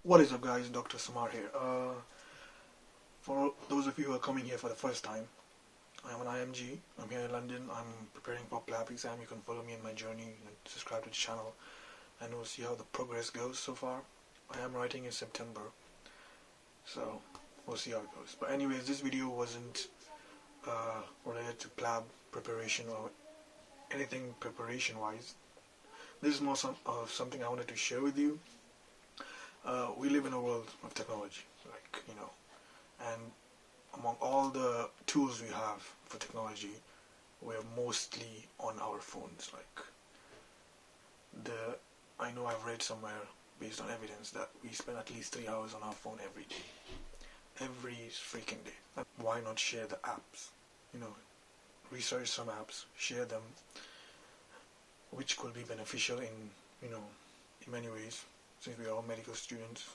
What is up, guys? Dr. Samar here. For those of you who are coming here for the first time, I am an IMG. I'm here in London. I'm preparing for plab exam. You can follow me in my journey and subscribe to the channel, and we'll see how the progress goes so far. I am writing in September, so we'll see how it goes. But anyways, this video wasn't related to plab preparation or anything preparation-wise. This is more something I wanted to share with you. We live in a world of technology, and among all the tools we have for technology, we're mostly on our phones. I know I've read somewhere, based on evidence, that we spend at least 3 hours on our phone every day. Every freaking day. Why not share the apps? Research some apps, share them, which could be beneficial in many ways, since we are all medical students.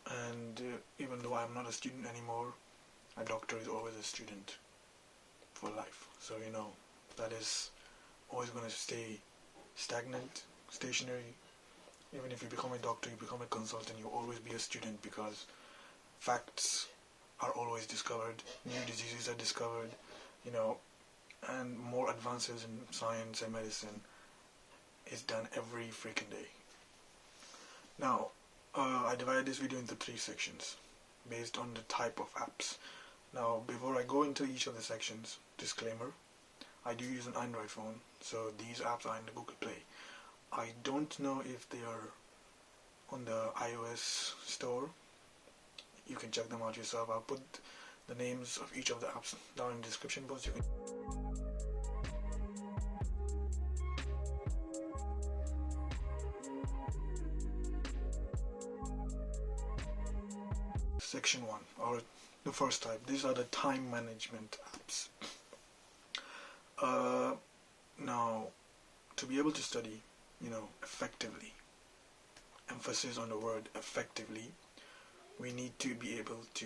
And even though I'm not a student anymore, a doctor is always a student for life. So that is always going to stay stagnant, stationary. Even if you become a doctor, you become a consultant, you'll always be a student, because facts are always discovered, new diseases are discovered, and more advances in science and medicine is done every freaking day. Now, I divided this video into 3 sections based on the type of apps. Now, before I go into each of the sections, disclaimer, I do use an Android phone, so these apps are in the Google Play. I don't know if they are on the iOS store. You can check them out yourself. I'll put the names of each of the apps down in the description box. Section 1, or the first type. These are the time management apps. Now, to be able to study, effectively, emphasis on the word effectively, we need to be able to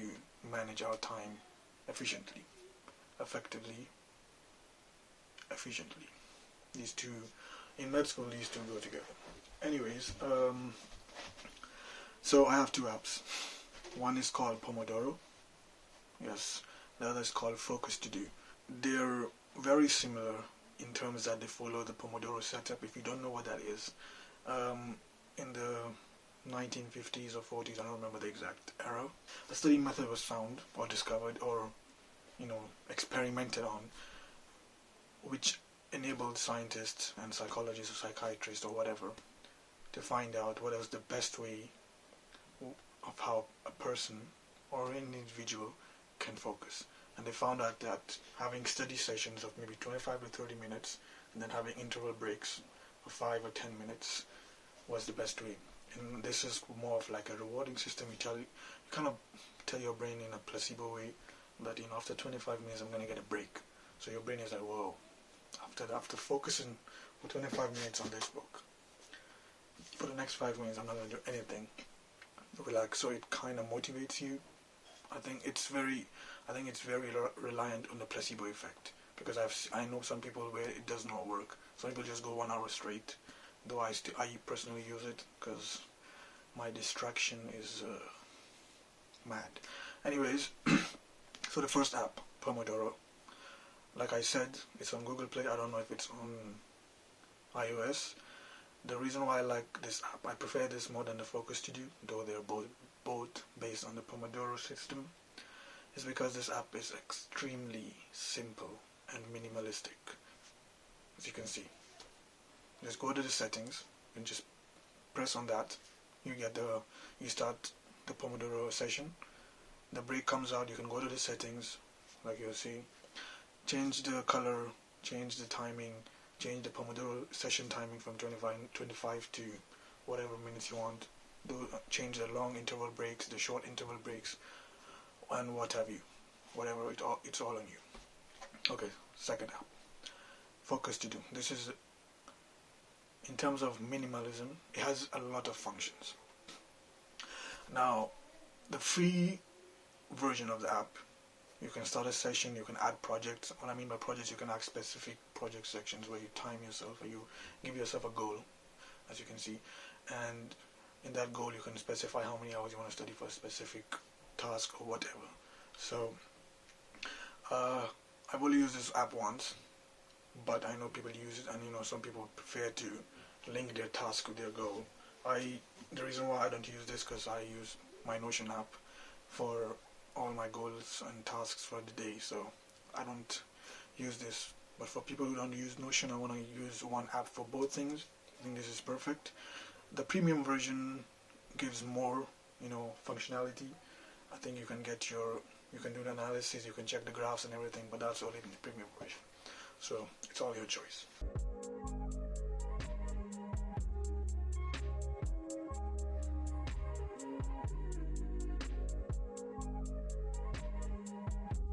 manage our time efficiently. Effectively, efficiently. These two, in med school, these two go together. Anyways, so I have 2 apps. One is called Pomodoro. Yes, the other is called Focus To Do. They're very similar in terms that they follow the Pomodoro setup. If you don't know what that is, in the 1950s or 40s, I don't remember the exact era, a study method was found or discovered or experimented on, which enabled scientists and psychologists or psychiatrists or whatever to find out what was the best way of how a person or an individual can focus. And they found out that having study sessions of maybe 25 to 30 minutes and then having interval breaks of 5 or 10 minutes was the best way. And this is more of like a rewarding system. You kind of tell your brain in a placebo way that after 25 minutes I'm going to get a break. So your brain is like, whoa, after focusing for 25 minutes on this book, for the next 5 minutes I'm not going to do anything. Relax. So it kind of motivates you. I think it's very reliant on the placebo effect, because I know some people where it does not work. Some people just go 1 hour straight, though I personally use it because my distraction is mad. Anyways, so the first app, Pomodoro, like I said, it's on Google Play. I don't know if it's on iOS. The reason why I like this app, I prefer this more than the Focus To Do, though they're both based on the Pomodoro system, is because this app is extremely simple and minimalistic. As you can see, just go to the settings and just press on that. You start the Pomodoro session. The break comes out. You can go to the settings, like you'll see, change the color, change the timing, change the Pomodoro session timing from 25 to whatever minutes you want. Change the long interval breaks, the short interval breaks, and what have you. Whatever, it's all on you. Okay, second app, Focus To Do. This is, in terms of minimalism, it has a lot of functions. Now, the free version of the app, you can start a session, you can add projects. What I mean by projects, you can add specific project sections where you time yourself, or you give yourself a goal, as you can see. And in that goal you can specify how many hours you want to study for a specific task or whatever. So I've only used this app once, but I know people use it, and some people prefer to link their task with their goal. The reason why I don't use this, because I use my Notion app for all my goals and tasks for the day, so I don't use this. But for people who don't use Notion, I want to use one app for both things. I think this is perfect. The premium version gives more, functionality. I think you can do the analysis, you can check the graphs and everything, but that's only in the premium version. So it's all your choice.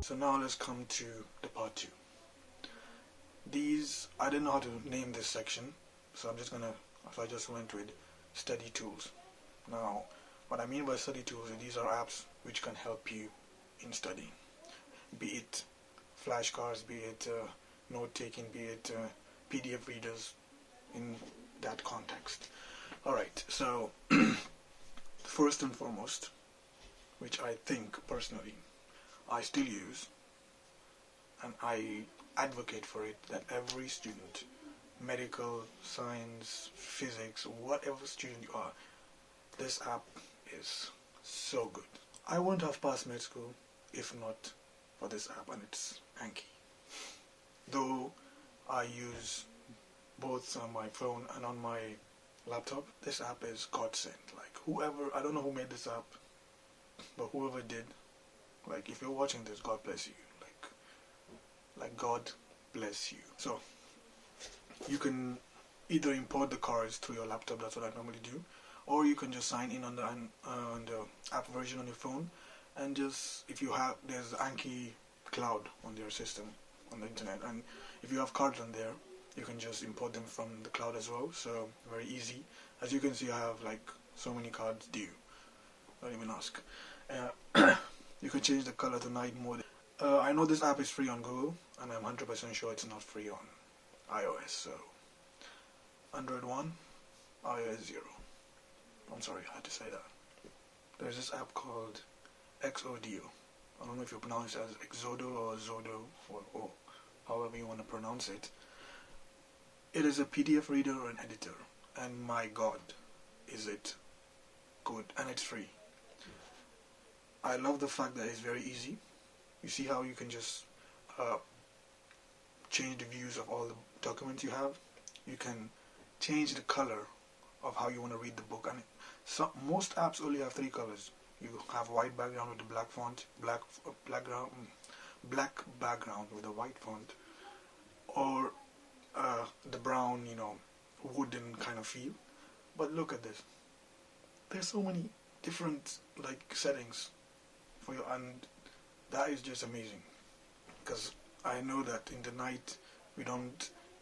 So now let's come to the part 2. I didn't know how to name this section, so I just went with study tools. Now, what I mean by study tools is these are apps which can help you in studying, be it flashcards, be it note taking, be it PDF readers, in that context. Alright, so first and foremost, which I think personally I still use, and I advocate for it, that every student, medical, science, physics, whatever student you are, this app is so good. I wouldn't have passed med school if not for this app, and it's Anki. Though I use both on my phone and on my laptop, this app is godsend. I don't know who made this app, but whoever did, if you're watching this, God bless you. God bless you. So you can either import the cards through your laptop, that's what I normally do, or you can just sign in on the app version on your phone, and there's Anki cloud on their system on the internet, and if you have cards on there, you can just import them from the cloud as well. So very easy. As you can see, I have so many cards due. Don't even ask. You can change the color to night mode. I know this app is free on Google, and I'm 100% sure it's not free on iOS. So Android 1, iOS 0. I'm sorry, I had to say that. There's this app called Xodo. I don't know if you pronounce it as Xodo or Xodo, or however you want to pronounce it. It is a PDF reader or an editor, and my God, is it good, and it's free. I love the fact that it's very easy. You see how you can just change the views of all the documents you have. You can change the color of how you want to read the book, and most apps only have 3 colors. You have white background with the black font, black background with a white font, or the brown, wooden kind of feel. But look at this. There's so many different settings for you, and that is just amazing. Because I know that in the night we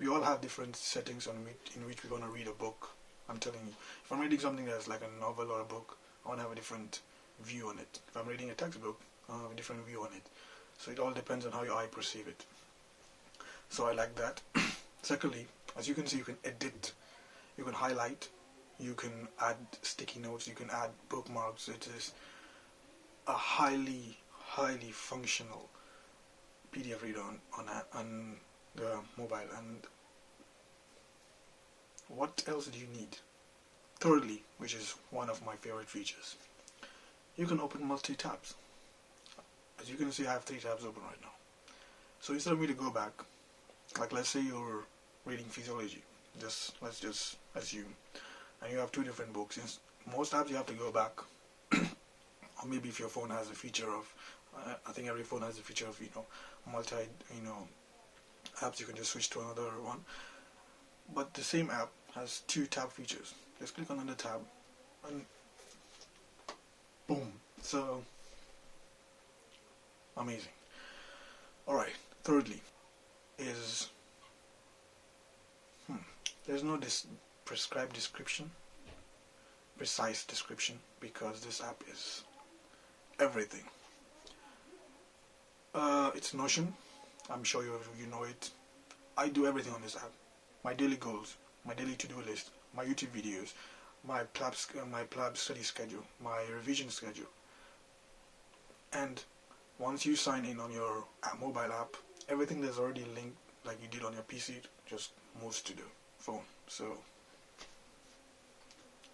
all have different settings in which we want to read a book. I'm telling you, if I'm reading something that's like a novel or a book, I want to have a different view on it. If I'm reading a textbook, I want to have a different view on it. So it all depends on how your eye perceive it. So I like that. Secondly, as you can see, you can edit, you can highlight, you can add sticky notes, you can add bookmarks. It is a highly functional PDF reader on the mobile. And what else do you need? Thirdly, which is one of my favorite features, you can open multi-tabs. As you can see, I have 3 tabs open right now. So instead of me to go back, let's say you're reading physiology, let's just assume, and you have 2 different books. In most apps you have to go back, or maybe if your phone has a feature of, I think every phone has a feature of, multi, apps, you can just switch to another one. But the same app has 2 tab features. Just click on another tab, and boom. So amazing. Alright, thirdly is there's no prescribed description, precise description, because this app is everything. It's Notion. I'm sure you know it. I do everything on this app. My daily goals, my daily to-do list, my YouTube videos, my plab study schedule, my revision schedule. And once you sign in on your mobile app, everything that's already linked like you did on your PC just moves to the phone. So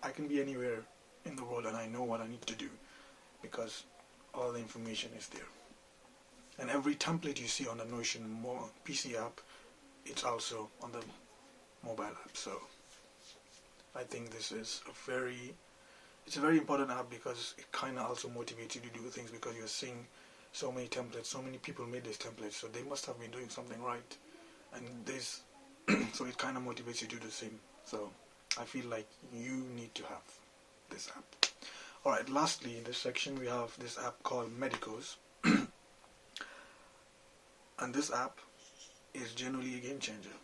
I can be anywhere in the world and I know what I need to do because all the information is there. And every template you see on the Notion PC app, it's also on the mobile app. So I think this is it's a very important app because it kind of also motivates you to do things because you're seeing so many templates, so many people made these templates, so they must have been doing something right. And this, so it kind of motivates you to do the same. So I feel like you need to have this app. Alright, lastly, in this section we have this app called Medicos. And this app is generally a game changer.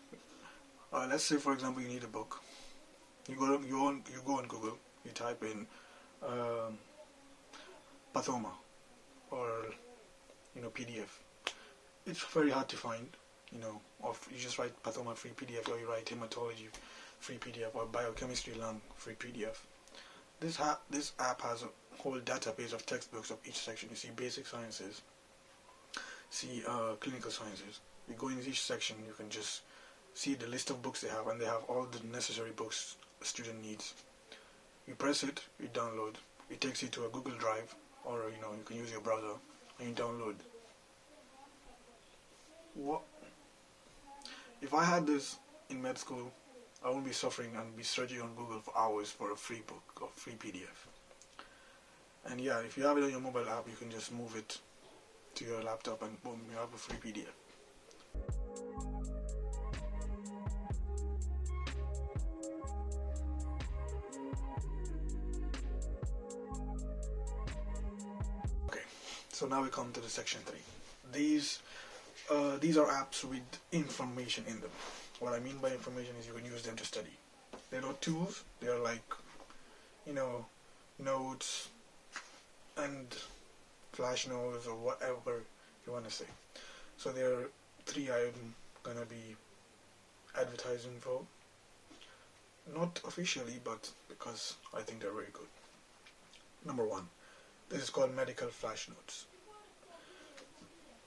Let's say, for example, you need a book. You go on Google, you type in Pathoma or PDF. It's very hard to find, or you just write Pathoma free PDF, or you write hematology free PDF, or biochemistry lung free PDF. This app has a whole database of textbooks of each section. You see basic sciences, see clinical sciences. You go in each section, you can just see the list of books they have, and they have all the necessary books a student needs. You press it, you download. It takes you to a Google Drive, or you can use your browser and you download. What if I had this in med school? I wouldn't be suffering and be searching on Google for hours for a free book or free PDF. And yeah, if you have it on your mobile app, you can just move it to your laptop and boom, you have a free PDF. Okay, so now we come to the section 3. These are apps with information in them. What I mean by information is you can use them to study. They're not tools, they're like, notes and flashnotes or whatever you want to say. So there are 3 I'm going to be advertising for. Not officially, but because I think they're very good. Number 1, this is called Medical Flashnotes.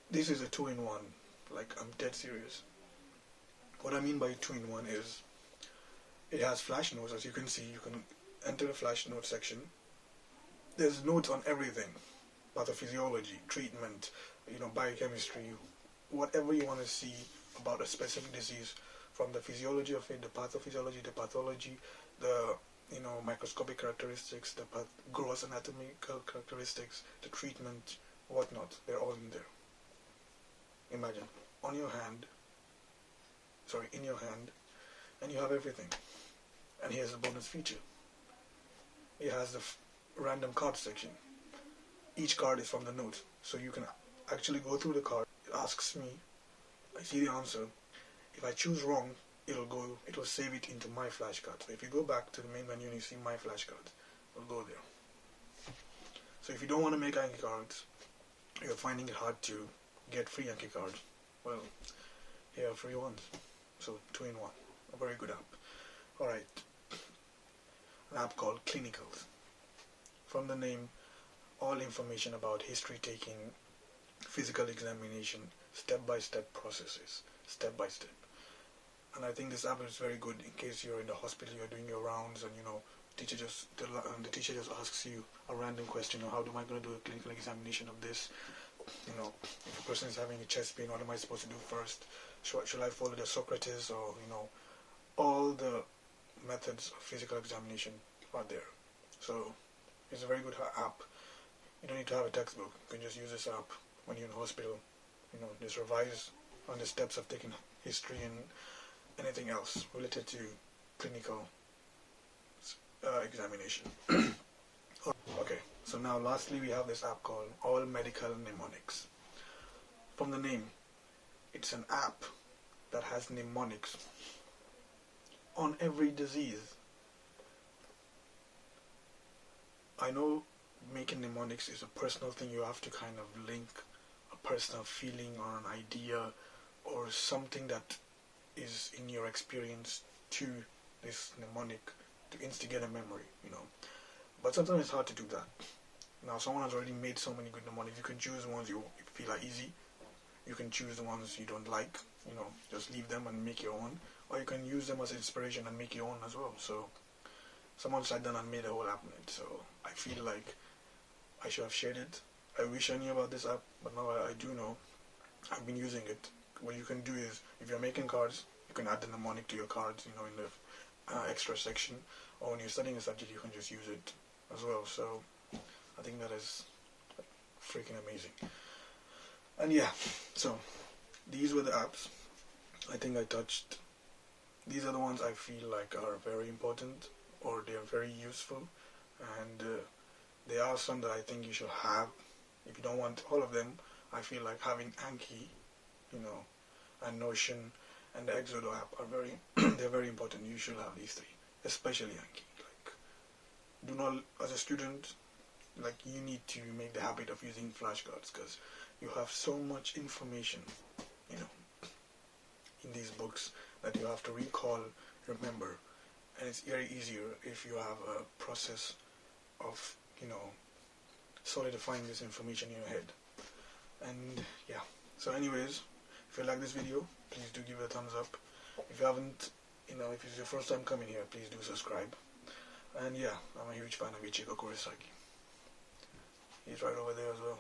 This is a 2-in-1, like I'm dead serious. What I mean by 2-in-1 is it has flash notes. As you can see, you can enter the flash note section. There's notes on everything: pathophysiology, treatment, biochemistry, whatever you want to see about a specific disease, from the physiology of it, the pathophysiology, the pathology, the microscopic characteristics, the gross anatomical characteristics, the treatment, whatnot. They're all in there. Imagine in your hand, and you have everything. And here's the bonus feature. It has the random card section. Each card is from the note, so you can actually go through the card. It asks me, I see the answer. If I choose wrong, it'll save it into my flashcard. So if you go back to the main menu and you see my flashcards, it'll go there. So if you don't want to make Anki cards, you're finding it hard to get free Anki cards, well, here are free ones. So 2-in-1, a very good app. Alright, an app called Clinicals. From the name, all information about history taking, physical examination, step-by-step processes, step-by-step. And I think this app is very good in case you're in the hospital, you're doing your rounds, and the teacher just asks you a random question, how am I going to do a clinical examination of this? If a person is having a chest pain, what am I supposed to do first? Should I follow the Socrates, or all the methods of physical examination are there. So it's a very good app. You don't need to have a textbook. You can just use this app when you're in the hospital. Just revise on the steps of taking history and anything else related to clinical examination. Okay, so now lastly we have this app called All Medical Mnemonics. From the name, it's an app that has mnemonics on every disease. I know making mnemonics is a personal thing. You have to kind of link a personal feeling or an idea or something that is in your experience to this mnemonic to instigate a memory, But sometimes it's hard to do that. Now, someone has already made so many good mnemonics. You can choose the ones you feel are easy. You can choose the ones you don't like, just leave them and make your own. Or you can use them as inspiration and make your own as well. So, someone sat down and made a whole app on it. So, I feel like I should have shared it. I wish I knew about this app, but now I do know. I've been using it. What you can do is, if you're making cards, you can add the mnemonic to your cards, in the extra section. Or when you're studying a subject, you can just use it as well. So, I think that is freaking amazing. And yeah, so these were the apps I think I touched. These are the ones I feel like are very important, or they are very useful, and there are some that I think you should have. If you don't want all of them, I feel like having Anki, and Notion and the Xodo app are they're very important. You should have these three, especially Anki. Do not, as a student, you need to make the habit of using flashcards, because you have so much information, in these books that you have to recall, remember, and it's very easier if you have a process of, solidifying this information in your head. And yeah, so anyways, if you like this video, please do give it a thumbs up. If you haven't, if it's your first time coming here, please do subscribe. And yeah, I'm a huge fan of Ichiko Kurosaki. He's right over there as well.